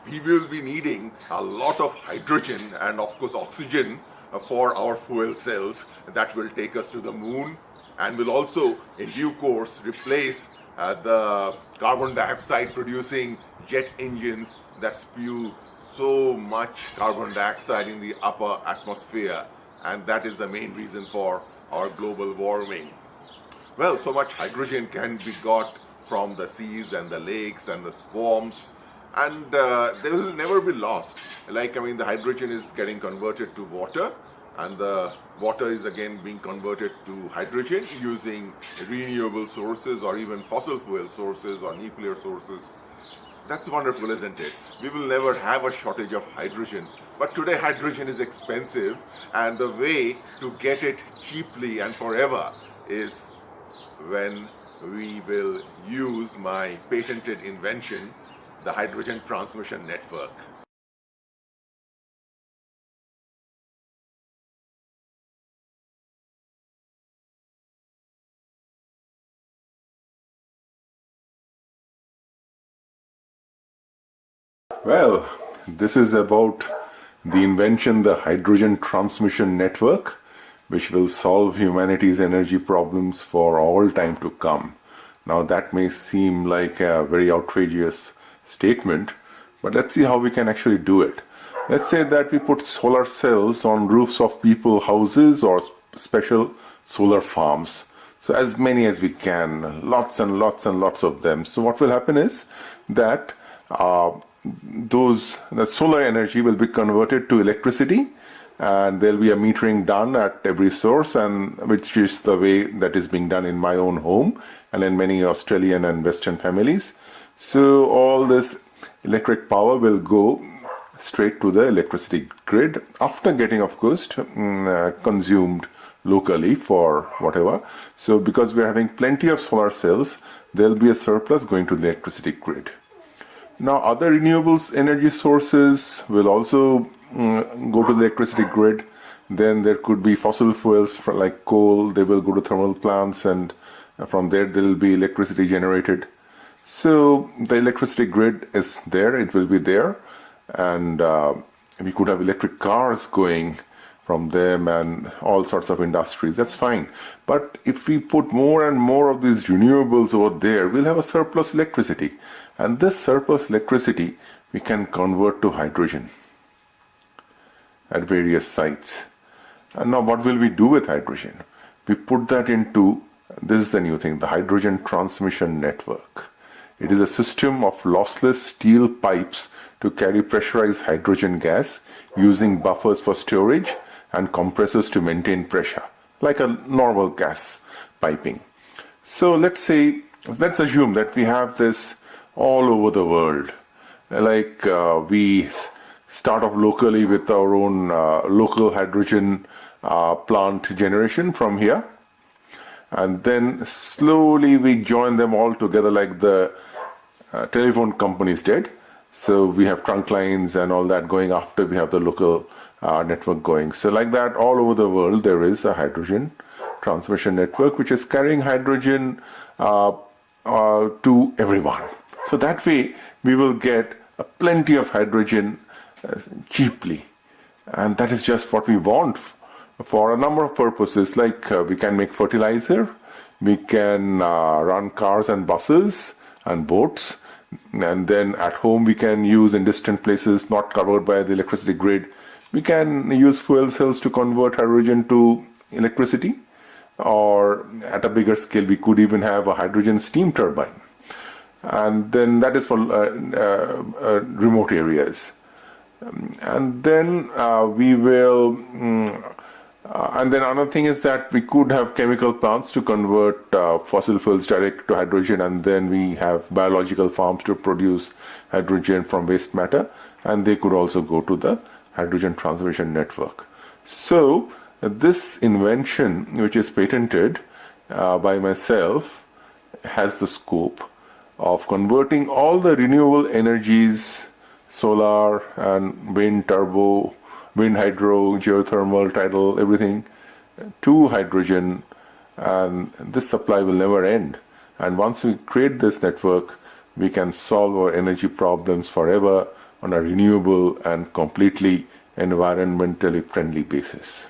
we will be needing a lot of hydrogen and of course oxygen for our fuel cells that will take us to the moon and will also in due course replace the carbon dioxide producing jet engines that spew so much carbon dioxide in the upper atmosphere, and that is the main reason for our global warming. Well, so much hydrogen can be got from the seas and the lakes and the swamps, and they will never be lost. The hydrogen is getting converted to water, and the water is again being converted to hydrogen using renewable sources or even fossil fuel sources or nuclear sources. That's wonderful, isn't it? We will never have a shortage of hydrogen. But today hydrogen is expensive, and the way to get it cheaply and forever is when we will use my patented invention, the hydrogen transmission network. Well, this is about the invention, the hydrogen transmission network, which will solve humanity's energy problems for all time to come. Now that may seem like a very outrageous statement, but let's see how we can actually do it. Let's say that we put solar cells on roofs of people's houses or special solar farms. So as many as we can, lots and lots and lots of them. So what will happen is that the solar energy will be converted to electricity, and there'll be a metering done at every source, and which is the way that is being done in my own home and in many Australian and Western families. So all this electric power will go straight to the electricity grid after getting, of course, consumed locally for whatever. So because we're having plenty of solar cells, there'll be a surplus going to the electricity grid. Now other renewables energy sources will also go to the electricity grid. Then there could be fossil fuels like coal. They will go to thermal plants, and from there will be electricity generated. So the electricity grid is there, it will be there, and we could have electric cars going from them and all sorts of industries. That's fine. But if we put more and more of these renewables over there, we'll have a surplus electricity. And this surplus electricity we can convert to hydrogen at various sites. And now what will we do with hydrogen? We put that into, this is the new thing, the hydrogen transmission network. It is a system of lossless steel pipes to carry pressurized hydrogen gas using buffers for storage and compressors to maintain pressure, like a normal gas piping. So let's assume that we have this all over the world. We start off locally with our own local hydrogen plant generation from here, and then slowly we join them all together like the telephone companies did. So we have trunk lines and all that going after we have the local network going. So like that, all over the world there is a hydrogen transmission network which is carrying hydrogen to everyone. So that way we will get plenty of hydrogen cheaply, and that is just what we want for a number of purposes. Like we can make fertilizer, we can run cars and buses and boats, and then at home we can use in distant places not covered by the electricity grid. We can use fuel cells to convert hydrogen to electricity, or at a bigger scale we could even have a hydrogen steam turbine, and then that is for remote areas. And then and then another thing is that we could have chemical plants to convert fossil fuels direct to hydrogen, and then we have biological farms to produce hydrogen from waste matter, and they could also go to the hydrogen transmission network. So this invention, which is patented by myself, has the scope of converting all the renewable energies, solar and wind, turbo, wind, hydro, geothermal, tidal, everything, to hydrogen, and this supply will never end. And once we create this network, we can solve our energy problems forever on a renewable and completely environmentally friendly basis.